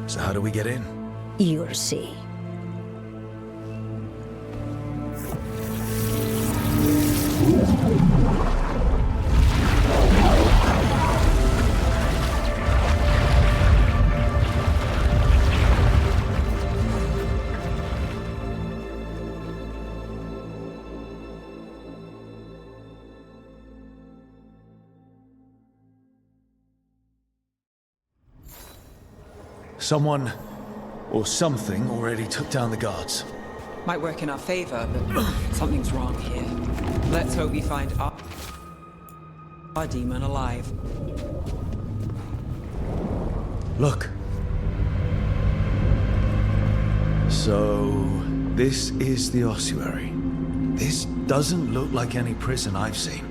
So how do we get in? You'll see. Someone or something already took down the guards. Might work in our favor, but something's wrong here. Let's hope we find our demon alive. Look. So, this is the ossuary. This doesn't look like any prison I've seen.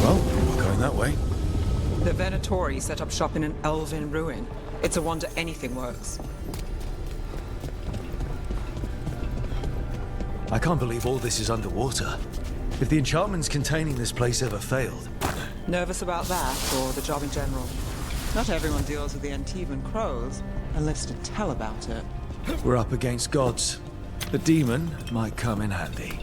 Well, we're going that way. The Venatori set up shop in an elven ruin. It's a wonder anything works. I can't believe all this is underwater. If the enchantments containing this place ever failed. Nervous about that, or the job in general? Not everyone deals with the Antivan crows, and lives to tell about it. We're up against gods. The demon might come in handy.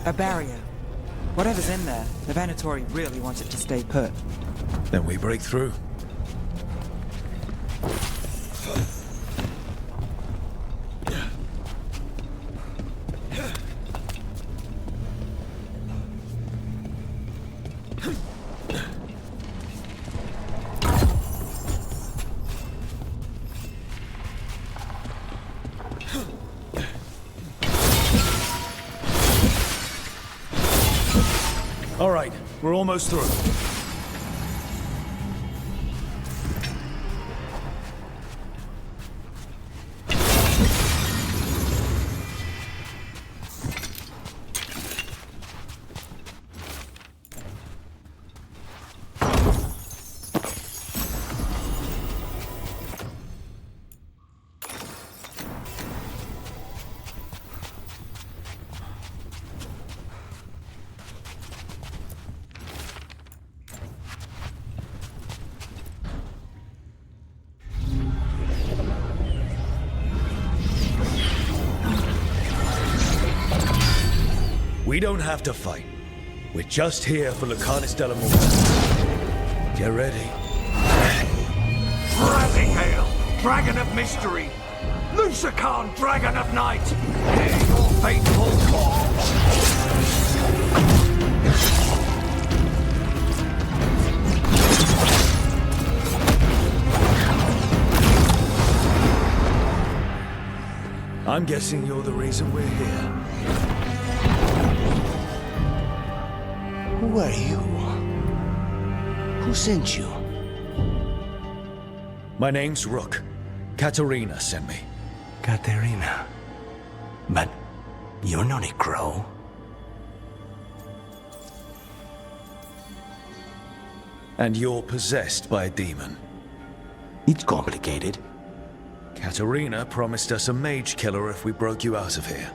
A barrier. Whatever's in there, the Venatori really wants it to stay put. Then we break through. All right, we're almost through. We don't have to fight. We're just here for Lucanus Della Morta. Get ready. Rising Hail, Dragon of Mystery! Lucican, Dragon of Night! Hear your fateful call! I'm guessing you're the reason we're here. Who are you? Who sent you? My name's Rook. Katerina sent me. Katerina. But you're not a crow. And you're possessed by a demon. It's complicated. Katerina promised us a mage killer if we broke you out of here.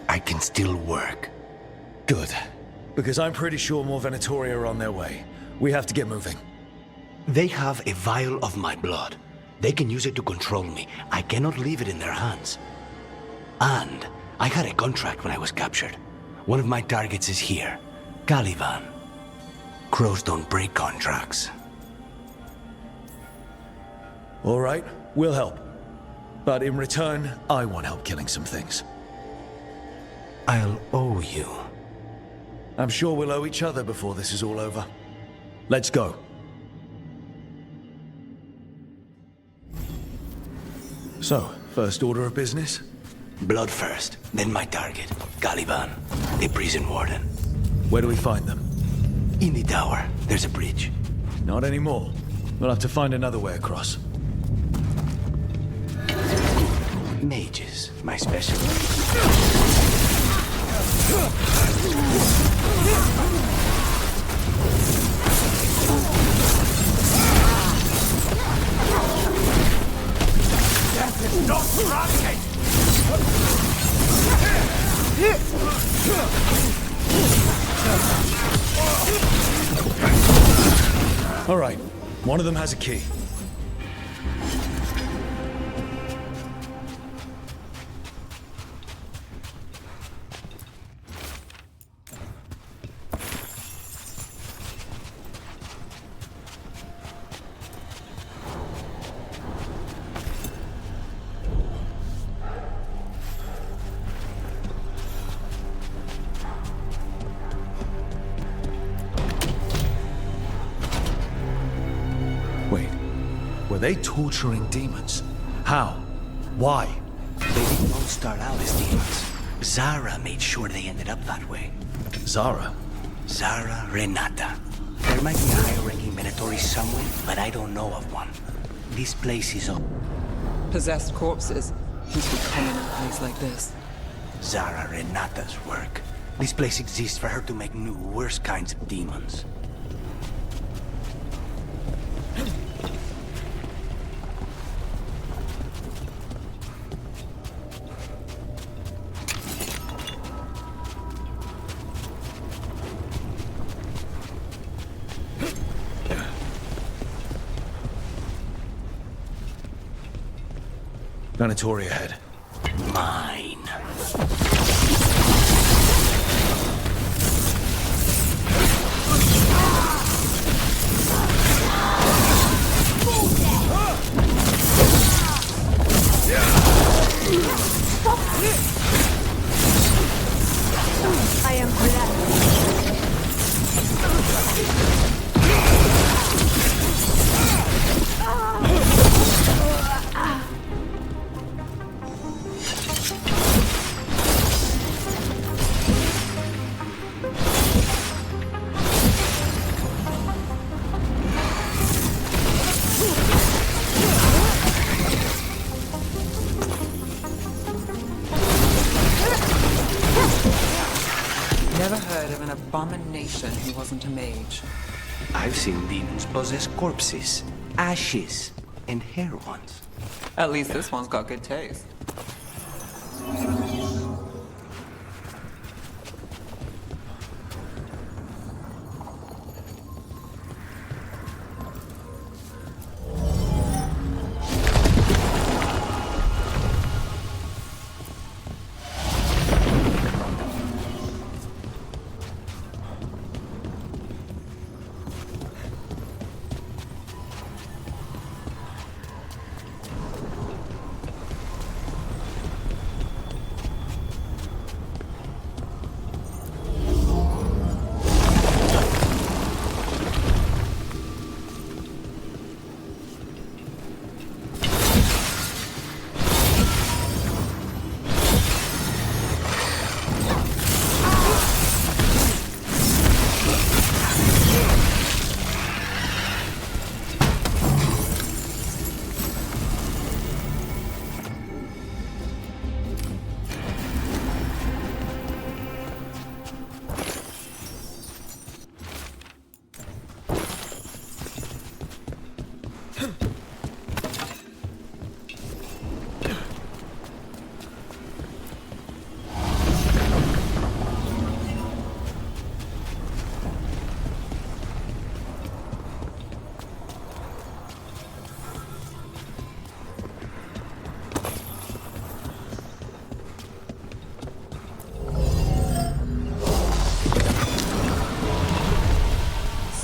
I can still work. Good. Because I'm pretty sure more Venatori are on their way. We have to get moving. They have a vial of my blood. They can use it to control me. I cannot leave it in their hands. And I had a contract when I was captured. One of my targets is here. Caliban. Crows don't break contracts. All right, we'll help. But in return, I want help killing some things. I'll owe you. I'm sure we'll owe each other before this is all over. Let's go. So, first order of business? Blood first, then my target. Caliban, the prison warden. Where do we find them? In the tower, there's a bridge. Not anymore. We'll have to find another way across. Mages, my specialty. Death is not granted! All right, one of them has a key. Wait, were they torturing demons? How? Why? They didn't all start out as demons. Zara made sure they ended up that way. Zara? Zara Renata. There might be a higher-ranking Minotaur somewhere, but I don't know of one. This place is up. Possessed corpses must be common in a place like this. Zara Renata's work. This place exists for her to make new, worse kinds of demons. Planetoria ahead. Mine. I am glad. Never heard of an abomination who wasn't a mage. I've seen demons possess corpses, ashes, and hair ones. At least this one's got good taste.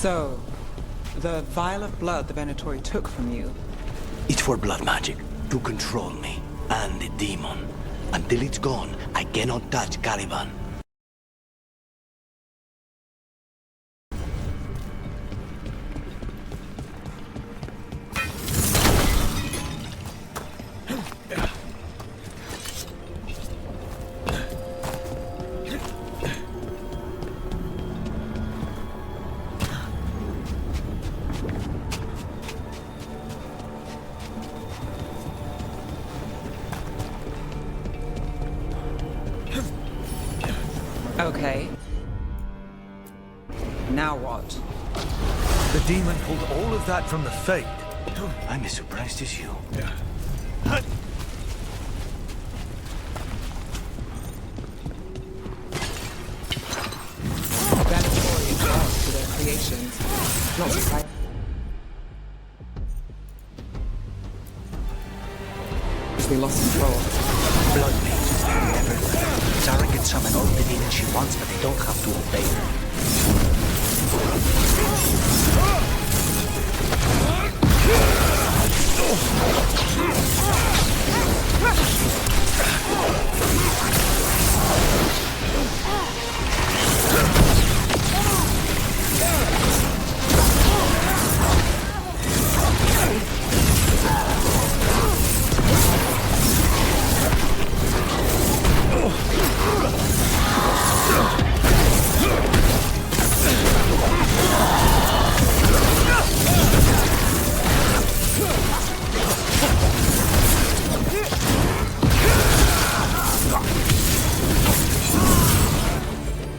So, the vial of blood the Venatori took from you. It's for blood magic, to control me, and the demon. Until it's gone, I cannot touch Caliban. Okay. Now what? The demon pulled all of that from the Fade. I'm as surprised as you. Venatori is lost to their creations. Not surprised. We lost control. Blood mages, they're everywhere. Zara can summon all the demons she wants, but they don't have to obey her.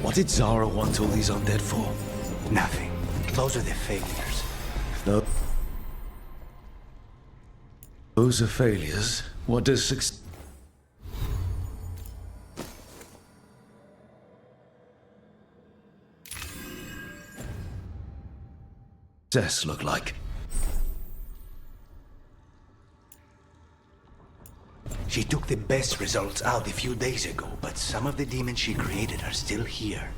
What did Zara want all these undead for? Nothing. Those are the failures. No. Those are failures. What does success look like? She took the best results out a few days ago, but some of the demons she created are still here.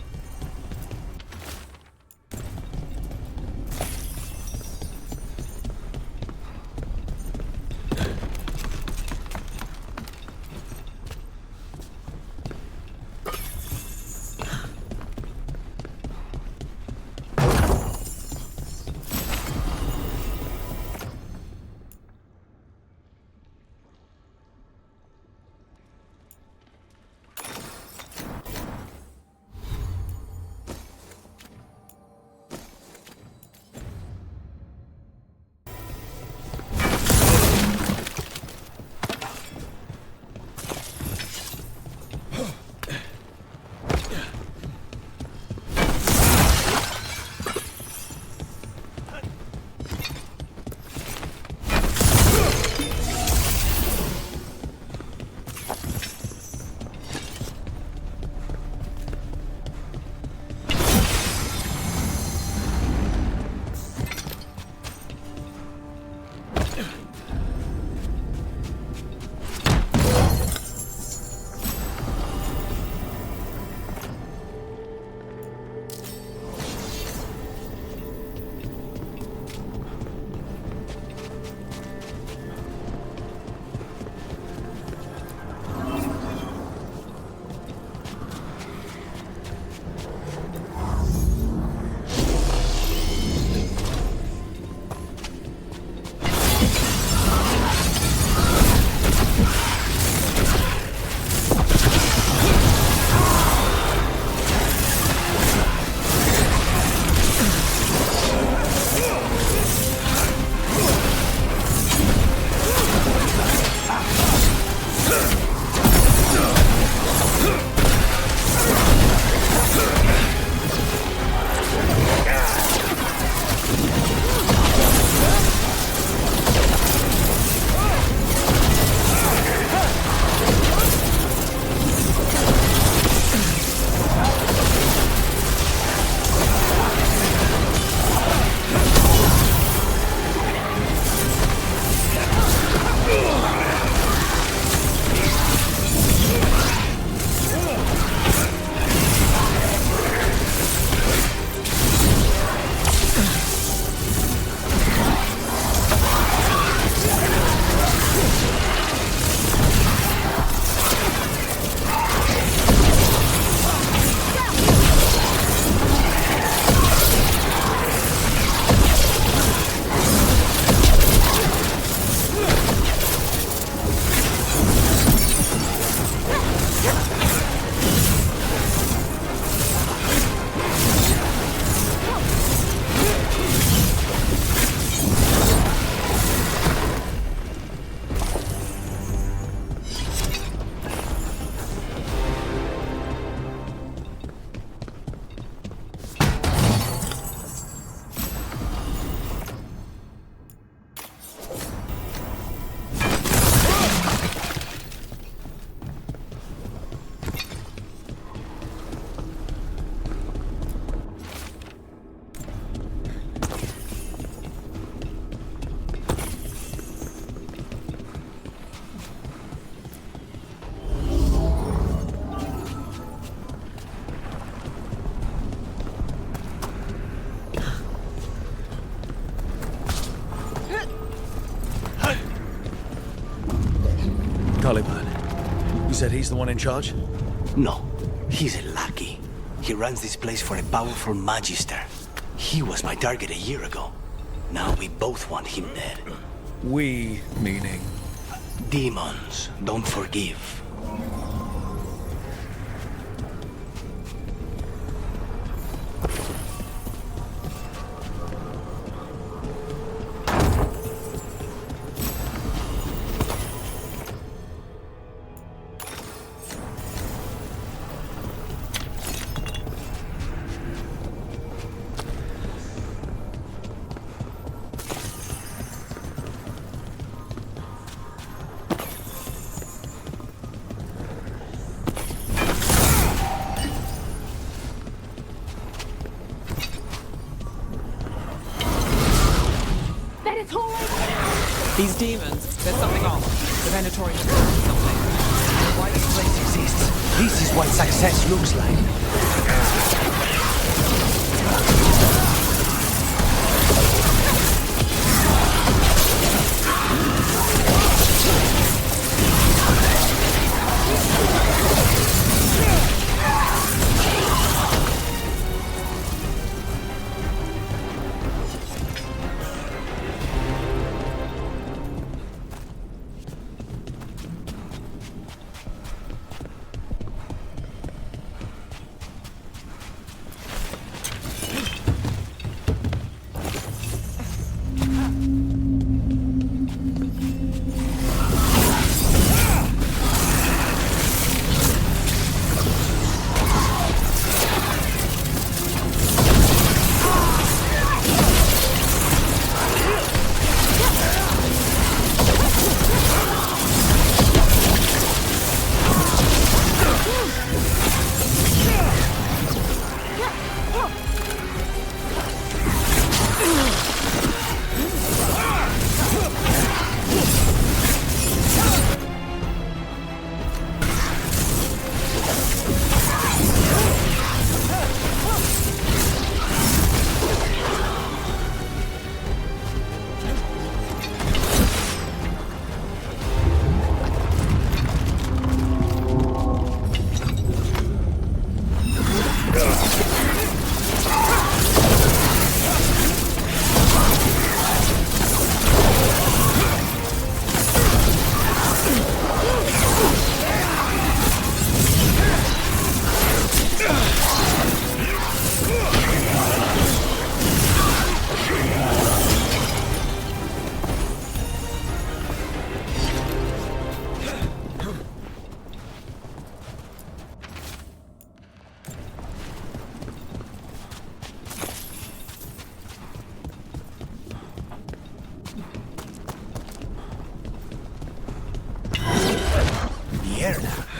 said he's the one in charge? No, he's a lackey. He runs this place for a powerful magister. He was my target a year ago. Now we both want him dead. We, meaning? Demons don't forgive. These demons, there's something off. The Venatorian something. Why this place exists. This is what success looks like.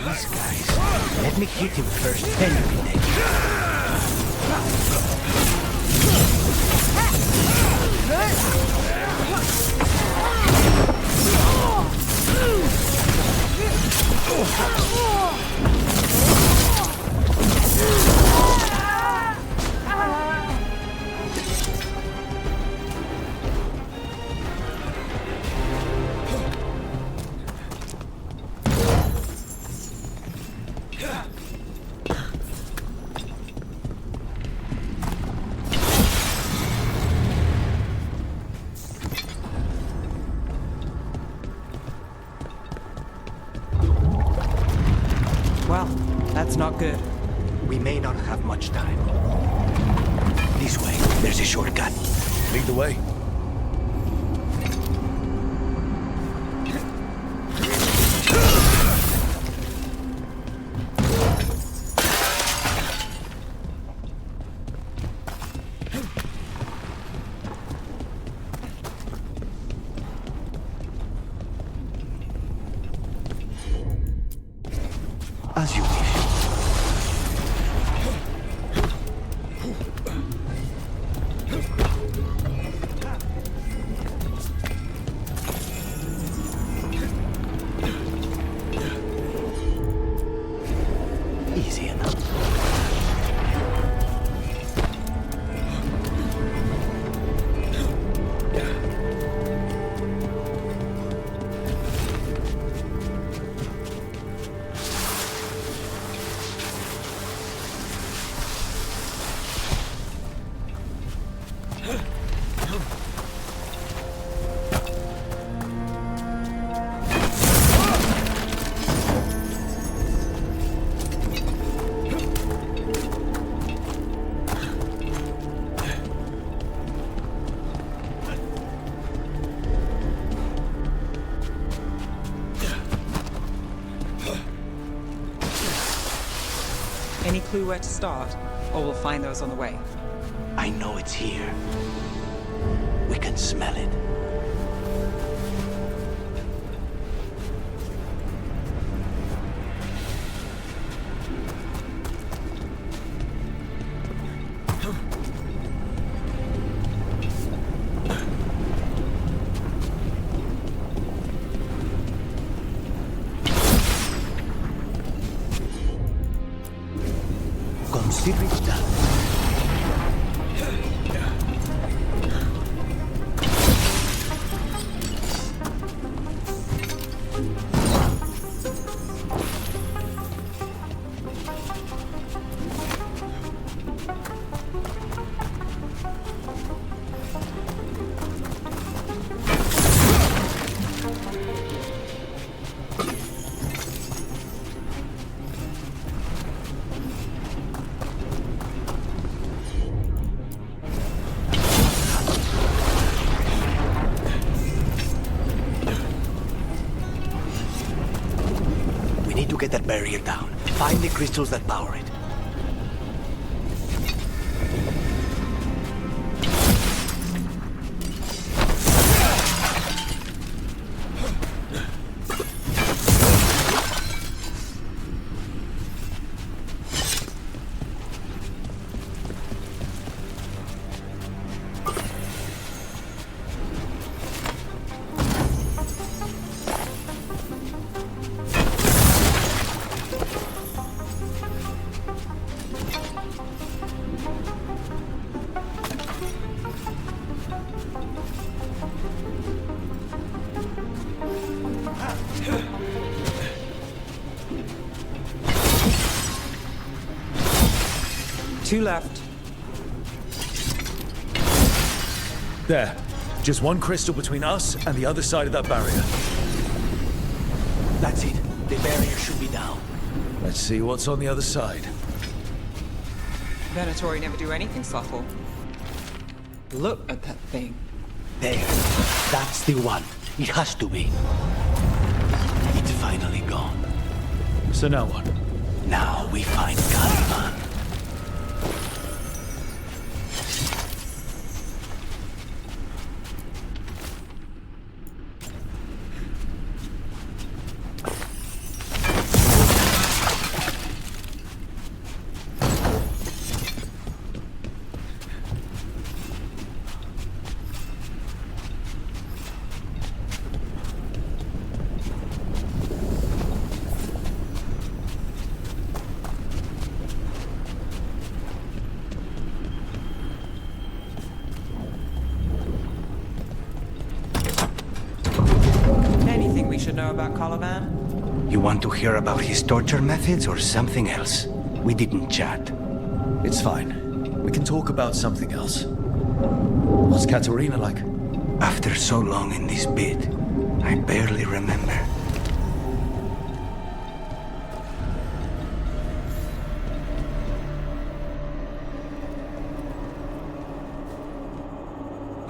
These guys. Let me hit him first, then you can take Well, that's not good. We may not have much time. This way, there's a shortcut. Lead the way. As you wish. Easy enough. Any clue where to start? Or we'll find those on the way. I know it's here. We can smell it. Consider it done. Get that barrier down. Find the crystals that power it. Two left. There. Just one crystal between us and the other side of that barrier. That's it. The barrier should be down. Let's see what's on the other side. Venatori never do anything subtle. Look at that thing. There. That's the one. It has to be. It's finally gone. So now what? Now we find Caliban. Should know about Caliban? You want to hear about his torture methods or something else? We didn't chat. It's fine. We can talk about something else. What's Katerina like? After so long in this bit, I barely remember.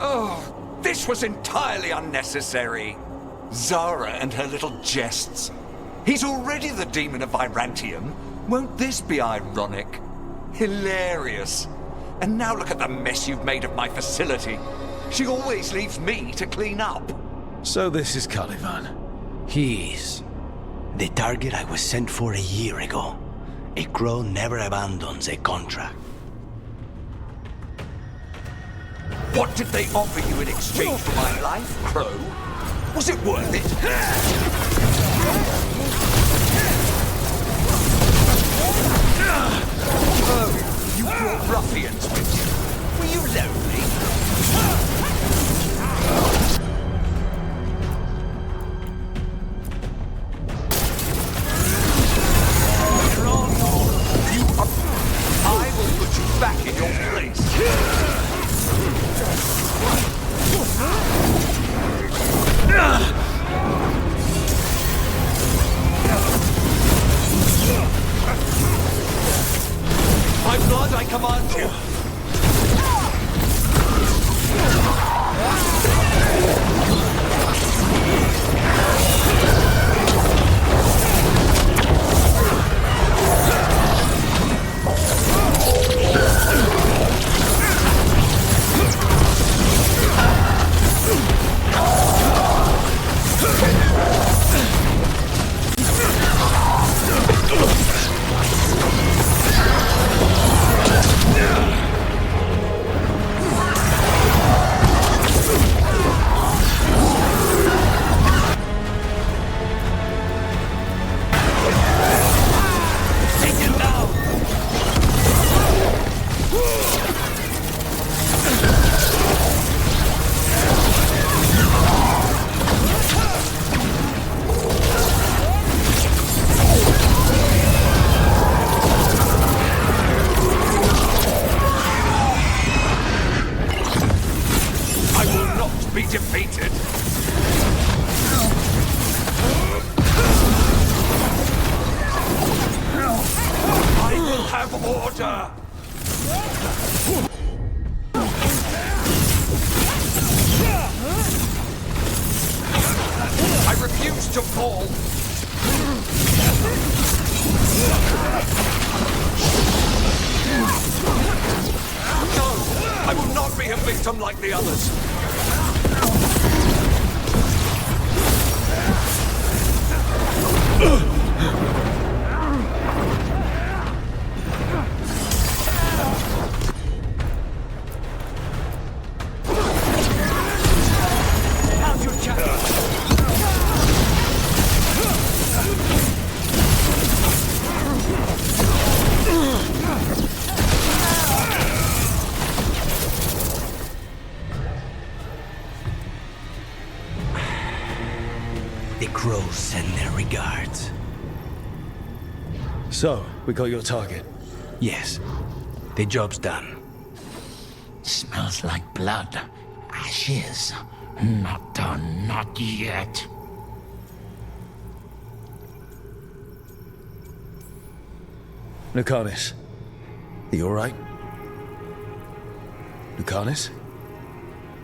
Oh, this was entirely unnecessary. Zara and her little jests. He's already the demon of Virantium. Won't this be ironic? Hilarious. And now look at the mess you've made of my facility. She always leaves me to clean up. So this is Caliban. He is. The target I was sent for a year ago. A crow never abandons a contract. What did they offer you in exchange for my life, Crow? Was it worth it? Oh, you brought ruffians with you. Were you lonely? I will put you back in your place. By blood, I command you. order! I refuse to fall! No! I will not be a victim like the others! How's your chest? The crows send their regards. So, we got your target. Yes, the job's done. Smells like blood. Ashes. Not done, not yet. Lucanus, are you alright? Lucanus?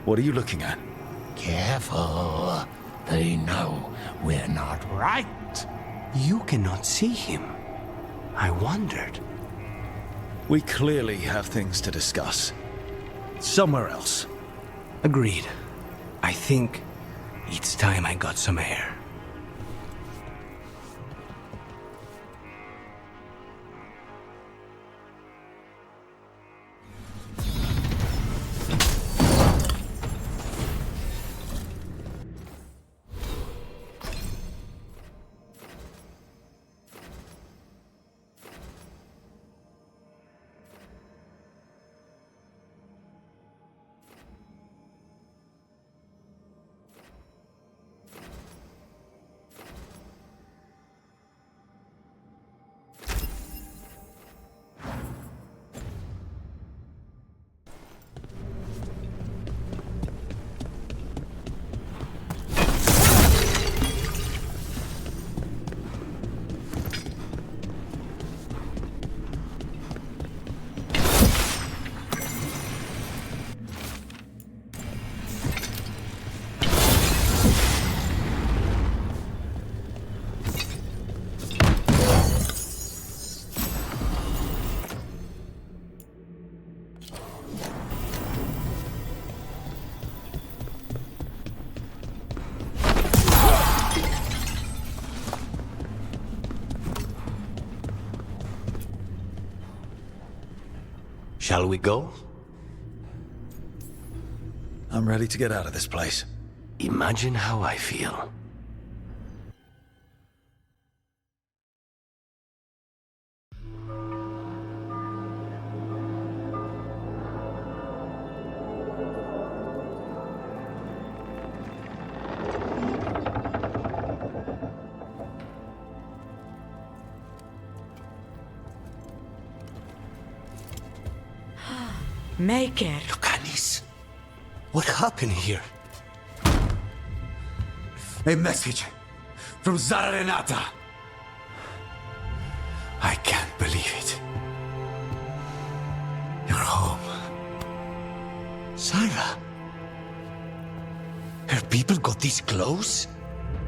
What are you looking at? Careful. They know we're not right. You cannot see him. I wondered. We clearly have things to discuss. Somewhere else. Agreed. I think it's time I got some air. Shall we go? I'm ready to get out of this place. Imagine how I feel. Maker. Lucanis, what happened here? A message from Zara Renata. I can't believe it. You're home. Sarah? Her people got this close?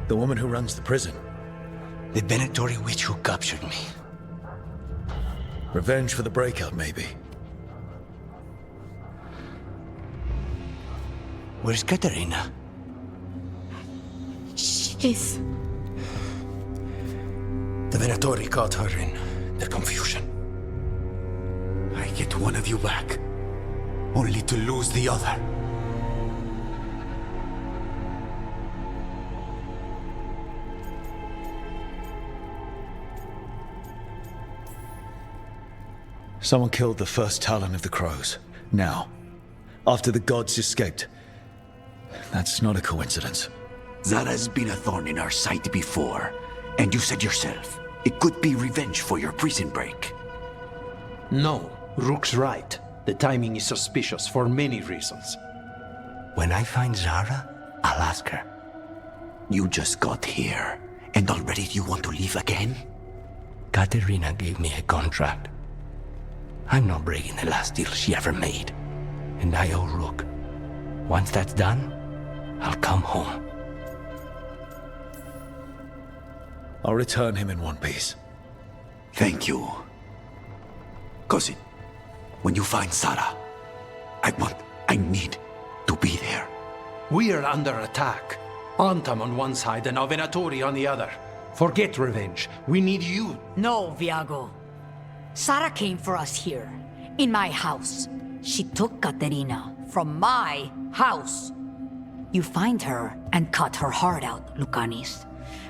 The woman who runs the prison. The Venatori witch who captured me. Revenge for the breakout, maybe. Where's Katerina? She's... The Venatori caught her in their confusion. I get one of you back, only to lose the other. Someone killed the first Talon of the Crows. Now, after the gods escaped. That's not a coincidence. Zara's been a thorn in our side before, and you said yourself, it could be revenge for your prison break. No, Rook's right. The timing is suspicious for many reasons. When I find Zara, I'll ask her. You just got here, and already you want to leave again? Katerina gave me a contract. I'm not breaking the last deal she ever made. And I owe Rook. Once that's done, I'll come home. I'll return him in one piece. Thank you. Cousin, when you find Sarah, I need to be there. We are under attack. Antam on one side and Avenatori on the other. Forget revenge. We need you. No, Viago. Sara came for us here, in my house. She took Katerina from my house. You find her and cut her heart out, Lucanis.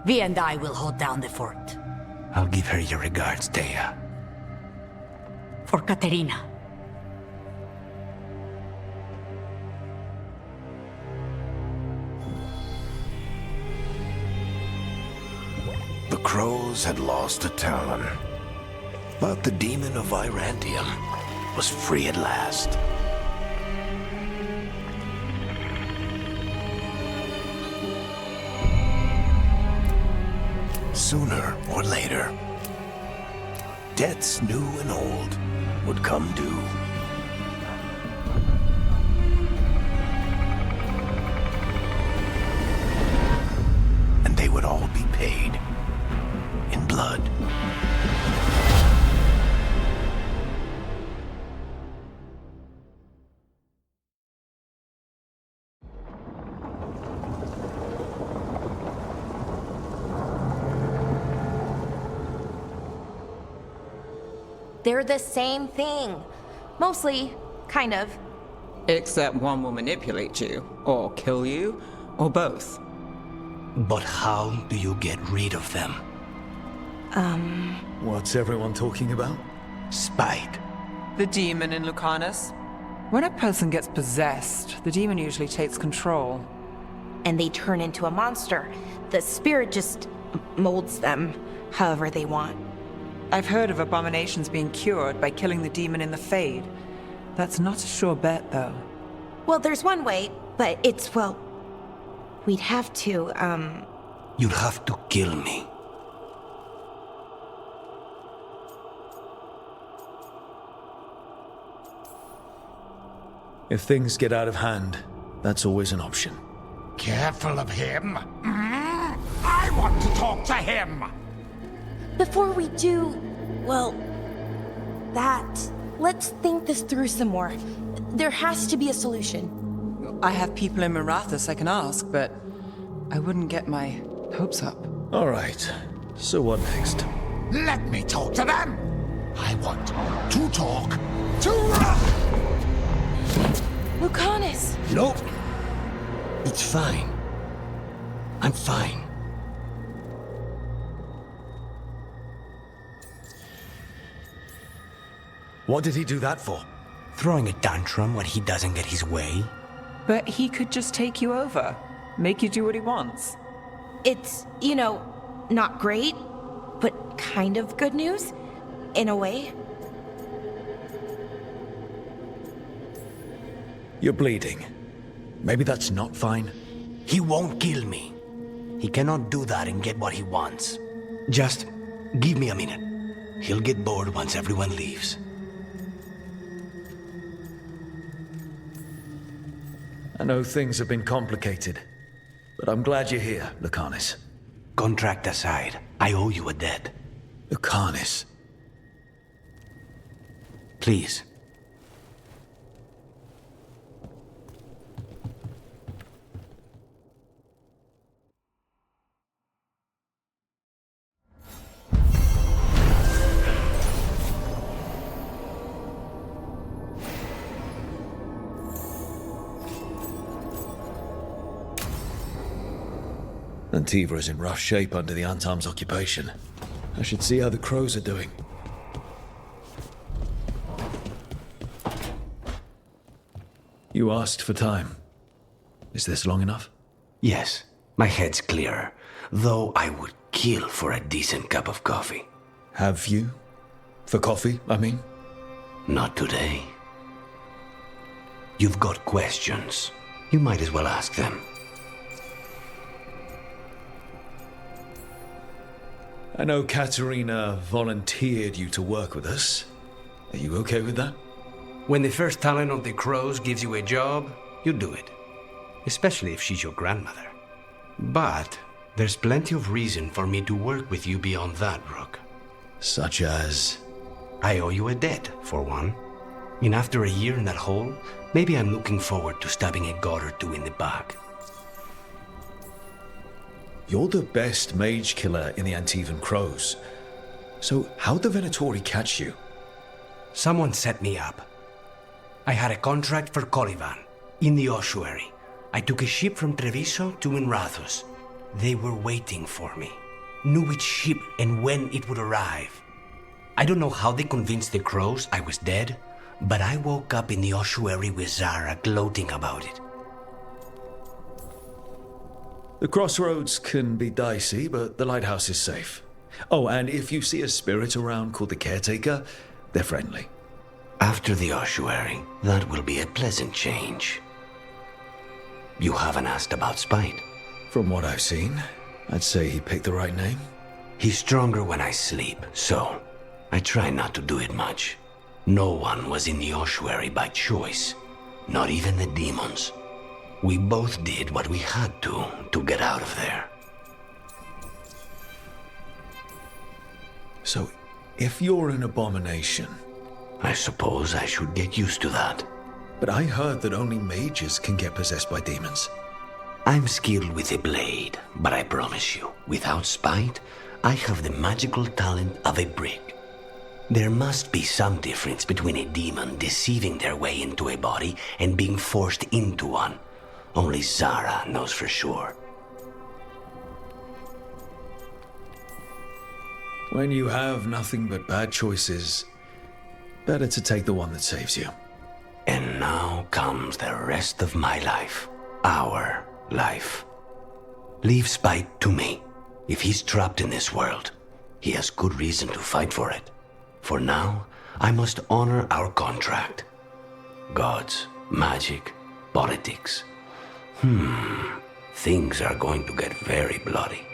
Vi and I will hold down the fort. I'll give her your regards, Thea. For Katerina. The crows had lost a talon, but the demon of Virantium was free at last. Sooner or later, debts new and old would come due. And they would all be paid in blood. They're the same thing. Mostly, kind of. Except one will manipulate you, or kill you, or both. But how do you get rid of them? What's everyone talking about? Spite. The demon in Lucanus. When a person gets possessed, the demon usually takes control. And they turn into a monster. The spirit just molds them however they want. I've heard of abominations being cured by killing the demon in the Fade. That's not a sure bet, though. Well, there's one way, but it's, well... We'd have to, You'd have to kill me. If things get out of hand, that's always an option. Careful of him. I want to talk to him. Before we do, well, let's think this through some more. There has to be a solution. I have people in Marathas I can ask, but I wouldn't get my hopes up. All right. So what next? Let me talk to them. I want to talk to... Lucanus! Nope. It's fine. I'm fine. What did he do that for? Throwing a tantrum when he doesn't get his way? But he could just take you over, make you do what he wants. It's, not great, but kind of good news, in a way. You're bleeding. Maybe that's not fine. He won't kill me. He cannot do that and get what he wants. Just give me a minute. He'll get bored once everyone leaves. I know things have been complicated, but I'm glad you're here, Lucanus. Contract aside, I owe you a debt. Lucanus. Please. Antiva is in rough shape under the Antam's occupation. I should see how the crows are doing. You asked for time. Is this long enough? Yes, my head's clearer. Though I would kill for a decent cup of coffee. Have you? For coffee, I mean? Not today. You've got questions. You might as well ask them. I know Katerina volunteered you to work with us. Are you okay with that? When the first talent of the crows gives you a job, you do it. Especially if she's your grandmother. But there's plenty of reason for me to work with you beyond that, Rook. Such as? I owe you a debt, for one. And after a year in that hole, maybe I'm looking forward to stabbing a god or two in the back. You're the best mage killer in the Antivan Crows. So how'd the Venatori catch you? Someone set me up. I had a contract for Colivan, in the ossuary. I took a ship from Treviso to Minrathus. They were waiting for me. Knew which ship and when it would arrive. I don't know how they convinced the crows I was dead, but I woke up in the ossuary with Zara gloating about it. The crossroads can be dicey, but the lighthouse is safe. Oh, and if you see a spirit around called the Caretaker, they're friendly. After the ossuary, that will be a pleasant change. You haven't asked about Spite. From what I've seen, I'd say he picked the right name. He's stronger when I sleep, so I try not to do it much. No one was in the ossuary by choice, not even the demons. We both did what we had to get out of there. So, if you're an abomination... I suppose I should get used to that. But I heard that only mages can get possessed by demons. I'm skilled with a blade, but I promise you, without Spite, I have the magical talent of a brick. There must be some difference between a demon deceiving their way into a body and being forced into one. Only Zara knows for sure. When you have nothing but bad choices, better to take the one that saves you. And now comes the rest of my life. Our life. Leave Spite to me. If he's trapped in this world, he has good reason to fight for it. For now, I must honor our contract. Gods, magic, politics. Things are going to get very bloody.